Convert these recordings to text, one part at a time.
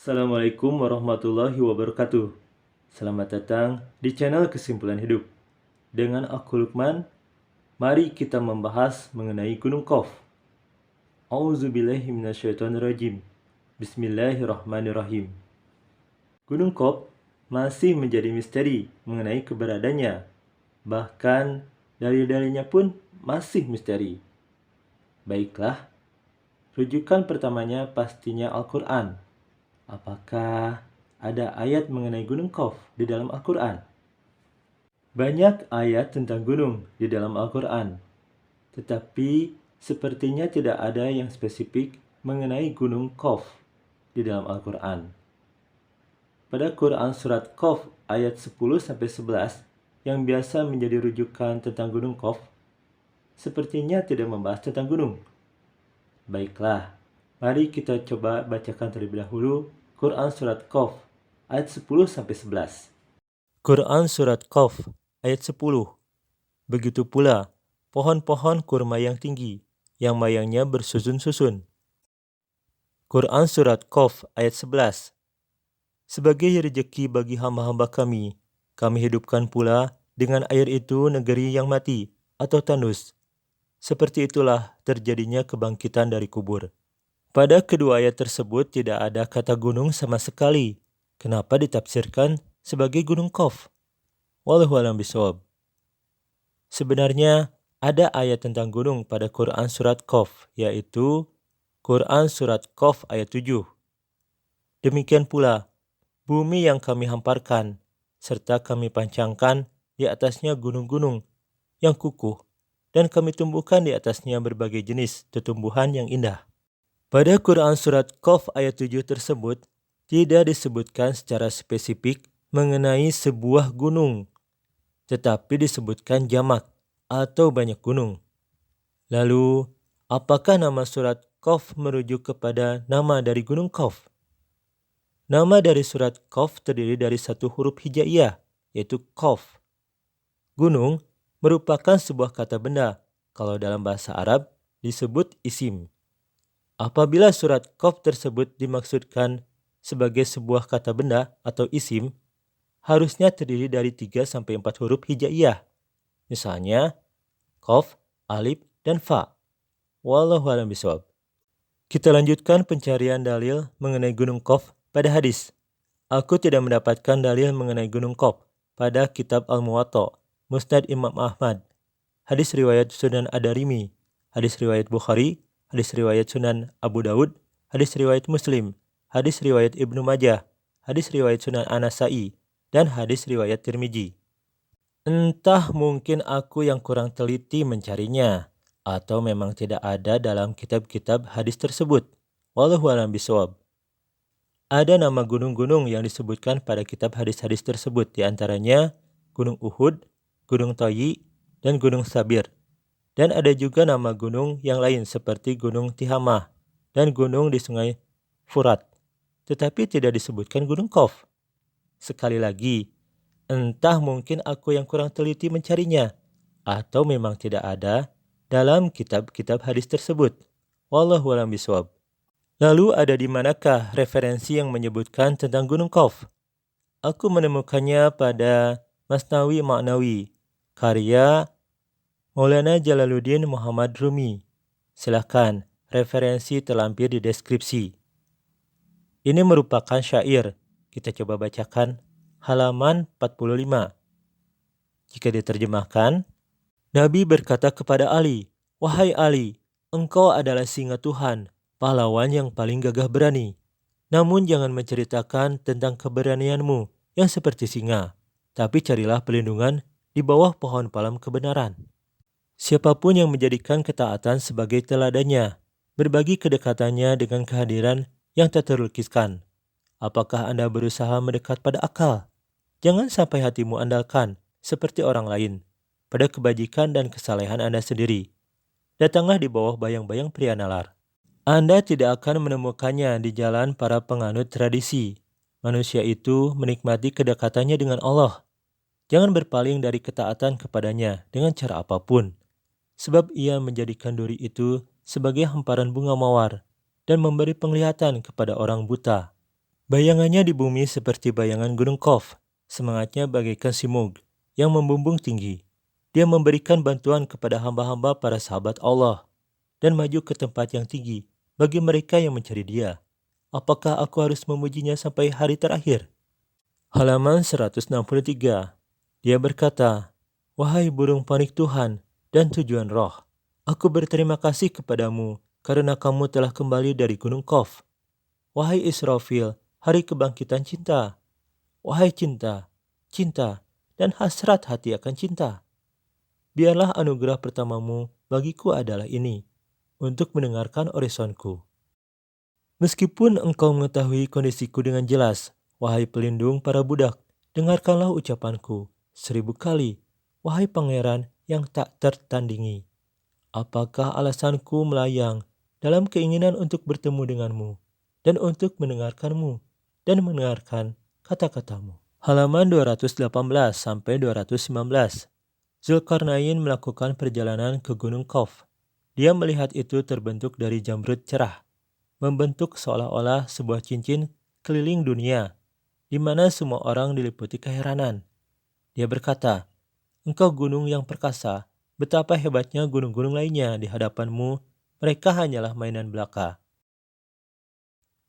Assalamualaikum warahmatullahi wabarakatuh. Selamat datang di channel Kesimpulan Hidup. Dengan aku Lukman, mari kita membahas mengenai Gunung Qaf. A'udzubillahi minasyaitonirrajim. Bismillahirrahmanirrahim. Gunung Qaf masih menjadi misteri mengenai keberadaannya. Bahkan dalil-dalilnya pun masih misteri. Baiklah, rujukan pertamanya pastinya Al-Quran. Apakah ada ayat mengenai Gunung Qaf di dalam Al-Quran? Banyak ayat tentang gunung di dalam Al-Quran, tetapi sepertinya tidak ada yang spesifik mengenai Gunung Qaf di dalam Al-Quran. Pada Quran Surat Qaf ayat 10-11 yang biasa menjadi rujukan tentang Gunung Qaf, sepertinya tidak membahas tentang gunung. Baiklah, mari kita coba bacakan terlebih dahulu Quran Surat Qaf ayat 10-11. Quran Surat Qaf ayat 10. Begitu pula pohon-pohon kurma yang tinggi, yang mayangnya bersusun-susun. Quran Surat Qaf ayat 11. Sebagai rezeki bagi hamba-hamba kami hidupkan pula dengan air itu negeri yang mati atau tandus. Seperti itulah terjadinya kebangkitan dari kubur. Pada kedua ayat tersebut tidak ada kata gunung sama sekali. Kenapa ditafsirkan sebagai Gunung Qaf? Wallahu a'lam bishawab. Sebenarnya ada ayat tentang gunung pada Quran Surat Qaf, yaitu Quran Surat Qaf ayat 7. Demikian pula, bumi yang kami hamparkan, serta kami pancangkan di atasnya gunung-gunung yang kukuh, dan kami tumbuhkan di atasnya berbagai jenis tumbuhan yang indah. Pada Quran Surat Qaf ayat 7 tersebut, tidak disebutkan secara spesifik mengenai sebuah gunung, tetapi disebutkan jamak atau banyak gunung. Lalu, apakah nama surat Qaf merujuk kepada nama dari Gunung Qaf? Nama dari surat Qaf terdiri dari satu huruf hijaiyah, yaitu Qaf. Gunung merupakan sebuah kata benda, kalau dalam bahasa Arab disebut isim. Apabila surat Qaf tersebut dimaksudkan sebagai sebuah kata benda atau isim, harusnya terdiri dari 3-4 huruf hijaiyah. Misalnya, Qaf, Alif, dan Fa. Wallahu a'lam bishawab. Kita lanjutkan pencarian dalil mengenai Gunung Qaf pada hadis. Aku tidak mendapatkan dalil mengenai Gunung Qaf pada kitab Al-Muwatta, Musnad Imam Ahmad, hadis riwayat Sunan Ad-Darimi, hadis riwayat Bukhari, hadis riwayat Sunan Abu Daud, hadis riwayat Muslim, hadis riwayat Ibnu Majah, hadis riwayat Sunan An-Nasa'i, dan hadis riwayat Tirmizi. Entah mungkin aku yang kurang teliti mencarinya, atau memang tidak ada dalam kitab-kitab hadis tersebut. Wallahu a'lam bishawab. Ada nama gunung-gunung yang disebutkan pada kitab hadis-hadis tersebut, diantaranya Gunung Uhud, Gunung Toyi, dan Gunung Sabir. Dan ada juga nama gunung yang lain seperti Gunung Tihamah dan gunung di Sungai Furat. Tetapi tidak disebutkan Gunung Qaf. Sekali lagi, entah mungkin aku yang kurang teliti mencarinya, atau memang tidak ada dalam kitab-kitab hadis tersebut. Wallahu a'lam bishawab. Lalu ada di manakah referensi yang menyebutkan tentang Gunung Qaf? Aku menemukannya pada Masnawi Ma'nawi, karya Maulana Jalaluddin Muhammad Rumi. Silahkan, referensi terlampir di deskripsi. Ini merupakan syair. Kita coba bacakan halaman 45. Jika diterjemahkan, Nabi berkata kepada Ali, "Wahai Ali, engkau adalah singa Tuhan, pahlawan yang paling gagah berani. Namun jangan menceritakan tentang keberanianmu yang seperti singa, tapi carilah perlindungan di bawah pohon palem kebenaran. Siapapun yang menjadikan ketaatan sebagai teladannya, berbagi kedekatannya dengan kehadiran yang tak terlukiskan. Apakah Anda berusaha mendekat pada akal? Jangan sampai hatimu andalkan, seperti orang lain, pada kebajikan dan kesalehan Anda sendiri. Datanglah di bawah bayang-bayang pria nalar. Anda tidak akan menemukannya di jalan para penganut tradisi. Manusia itu menikmati kedekatannya dengan Allah. Jangan berpaling dari ketaatan kepadanya dengan cara apapun. Sebab ia menjadikan duri itu sebagai hamparan bunga mawar dan memberi penglihatan kepada orang buta. Bayangannya di bumi seperti bayangan Gunung Qaf, semangatnya bagaikan simug yang membumbung tinggi. Dia memberikan bantuan kepada hamba-hamba para sahabat Allah dan maju ke tempat yang tinggi bagi mereka yang mencari dia. Apakah aku harus memujinya sampai hari terakhir? Halaman 163. Dia berkata, "Wahai burung panik Tuhan dan tujuan roh, aku berterima kasih kepadamu karena kamu telah kembali dari Gunung Qaf. Wahai Israfil, hari kebangkitan cinta. Wahai cinta, cinta, dan hasrat hati akan cinta. Biarlah anugerah pertamamu bagiku adalah ini, untuk mendengarkan orisonku. Meskipun engkau mengetahui kondisiku dengan jelas, wahai pelindung para budak, dengarkanlah ucapanku 1000 kali, wahai pangeran yang tak tertandingi. Apakah alasanku melayang dalam keinginan untuk bertemu denganmu dan untuk mendengarkanmu dan mendengarkan kata-katamu?" Halaman 218 sampai 219. Zulkarnain melakukan perjalanan ke Gunung Qaf. Dia melihat itu terbentuk dari jamrud cerah, membentuk seolah-olah sebuah cincin keliling dunia, di mana semua orang diliputi keheranan. Dia berkata, "Engkau gunung yang perkasa, betapa hebatnya gunung-gunung lainnya di hadapanmu, mereka hanyalah mainan belaka."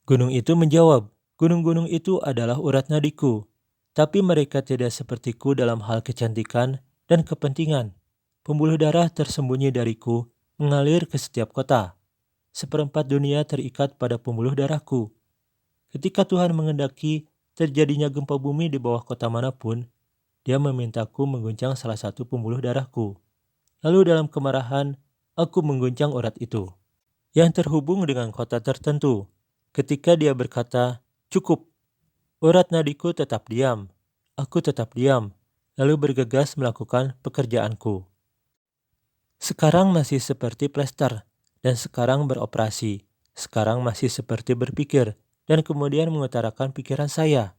Gunung itu menjawab, "Gunung-gunung itu adalah urat nadiku, tapi mereka tidak sepertiku dalam hal kecantikan dan kepentingan. Pembuluh darah tersembunyi dariku mengalir ke setiap kota. Seperempat dunia terikat pada pembuluh darahku. Ketika Tuhan mengendaki terjadinya gempa bumi di bawah kota manapun, dia memintaku mengguncang salah satu pembuluh darahku. Lalu dalam kemarahan, aku mengguncang urat itu, yang terhubung dengan kota tertentu. Ketika dia berkata, 'Cukup,' urat nadiku tetap diam. Aku tetap diam, lalu bergegas melakukan pekerjaanku. Sekarang masih seperti plester, dan sekarang beroperasi. Sekarang masih seperti berpikir, dan kemudian mengutarakan pikiran saya.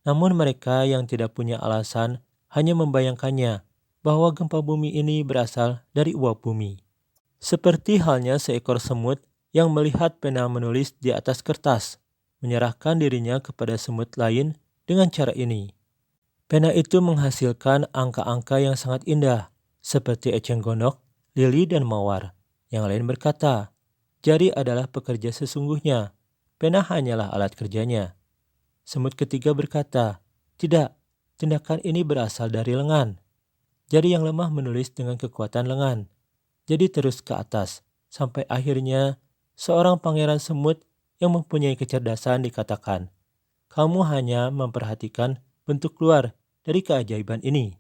Namun mereka yang tidak punya alasan hanya membayangkannya, bahwa gempa bumi ini berasal dari uap bumi. Seperti halnya seekor semut yang melihat pena menulis di atas kertas, menyerahkan dirinya kepada semut lain dengan cara ini. Pena itu menghasilkan angka-angka yang sangat indah, seperti eceng gondok, lili, dan mawar. Yang lain berkata, jari adalah pekerja sesungguhnya, pena hanyalah alat kerjanya. Semut ketiga berkata, tidak, tindakan ini berasal dari lengan. Jari yang lemah menulis dengan kekuatan lengan. Jadi terus ke atas, sampai akhirnya seorang pangeran semut yang mempunyai kecerdasan dikatakan, kamu hanya memperhatikan bentuk luar dari keajaiban ini.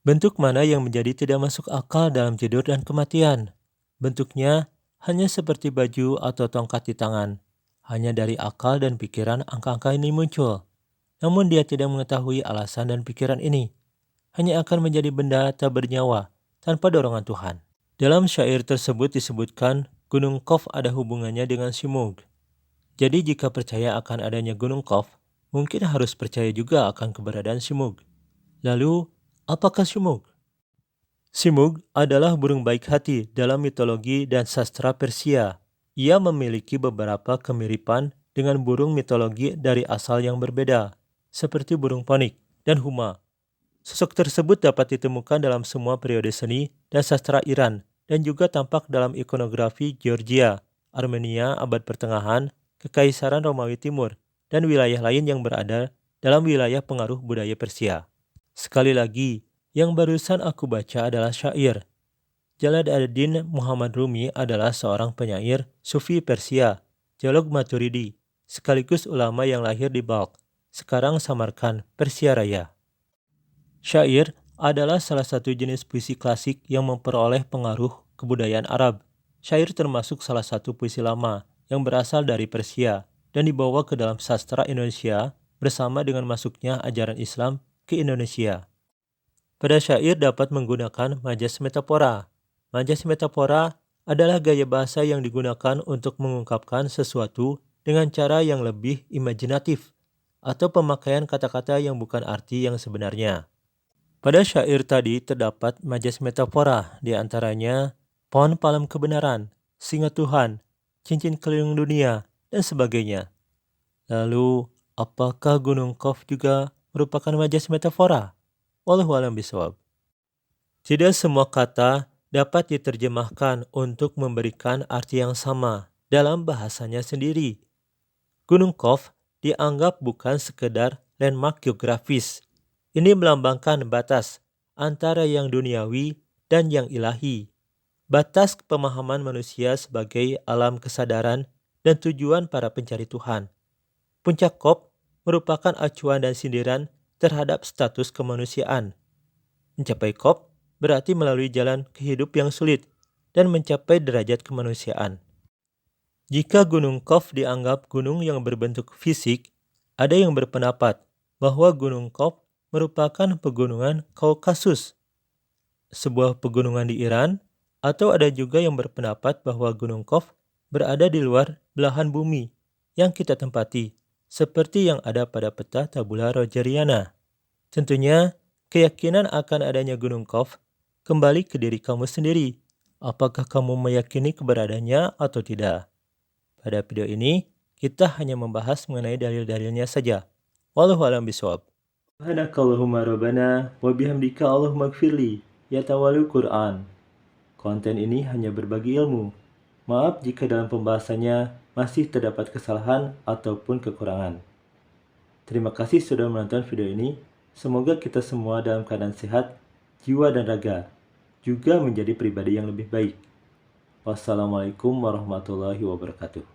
Bentuk mana yang menjadi tidak masuk akal dalam tidur dan kematian? Bentuknya hanya seperti baju atau tongkat di tangan. Hanya dari akal dan pikiran angka-angka ini muncul. Namun dia tidak mengetahui alasan dan pikiran ini. Hanya akan menjadi benda tak bernyawa tanpa dorongan Tuhan. Dalam syair tersebut disebutkan Gunung Qaf ada hubungannya dengan Simug. Jadi jika percaya akan adanya Gunung Qaf, mungkin harus percaya juga akan keberadaan Simug. Lalu, apakah Simug? Simug adalah burung baik hati dalam mitologi dan sastra Persia. Ia memiliki beberapa kemiripan dengan burung mitologi dari asal yang berbeda, seperti burung panik dan huma. Sosok tersebut dapat ditemukan dalam semua periode seni dan sastra Iran dan juga tampak dalam ikonografi Georgia, Armenia abad pertengahan, Kekaisaran Romawi Timur, dan wilayah lain yang berada dalam wilayah pengaruh budaya Persia. Sekali lagi, yang barusan aku baca adalah syair. Jalaluddin Muhammad Rumi adalah seorang penyair Sufi Persia, teolog Maturidi, sekaligus ulama yang lahir di Balkh, sekarang Samarkand, Persia Raya. Syair adalah salah satu jenis puisi klasik yang memperoleh pengaruh kebudayaan Arab. Syair termasuk salah satu puisi lama yang berasal dari Persia dan dibawa ke dalam sastra Indonesia bersama dengan masuknya ajaran Islam ke Indonesia. Pada syair dapat menggunakan majas metafora. Majas metafora adalah gaya bahasa yang digunakan untuk mengungkapkan sesuatu dengan cara yang lebih imajinatif atau pemakaian kata-kata yang bukan arti yang sebenarnya. Pada syair tadi terdapat majas metafora, di antaranya pohon palem kebenaran, singa Tuhan, cincin keliling dunia, dan sebagainya. Lalu, Apakah Gunung Qaf juga merupakan majas metafora? Wallahu a'lam bishawab. Tidak semua kata dapat diterjemahkan untuk memberikan arti yang sama dalam bahasanya sendiri. Gunung Qaf dianggap bukan sekedar landmark geografis. Ini melambangkan batas antara yang duniawi dan yang ilahi. Batas pemahaman manusia sebagai alam kesadaran dan tujuan para pencari Tuhan. Puncak Qaf merupakan acuan dan sindiran terhadap status kemanusiaan. Mencapai Qaf berarti melalui jalan kehidup yang sulit dan mencapai derajat kemanusiaan. Jika Gunung Qaf dianggap gunung yang berbentuk fisik, ada yang berpendapat bahwa Gunung Qaf merupakan pegunungan Kaukasus, sebuah pegunungan di Iran, atau ada juga yang berpendapat bahwa Gunung Qaf berada di luar belahan bumi yang kita tempati, seperti yang ada pada peta tabula rogeriana. Tentunya, keyakinan akan adanya Gunung Qaf kembali ke diri kamu sendiri. Apakah kamu meyakini keberadaannya atau tidak? Pada video ini, kita hanya membahas mengenai dalil-dalilnya saja. Wallahu a'lam bishawab. Subhanakallahumma rabbana wa bihamdika Allahumma gfirli ya tawalu Quran. Konten ini hanya berbagi ilmu. Maaf jika dalam pembahasannya masih terdapat kesalahan ataupun kekurangan. Terima kasih sudah menonton video ini. Semoga kita semua dalam keadaan sehat, jiwa dan raga, juga menjadi pribadi yang lebih baik. Wassalamualaikum warahmatullahi wabarakatuh.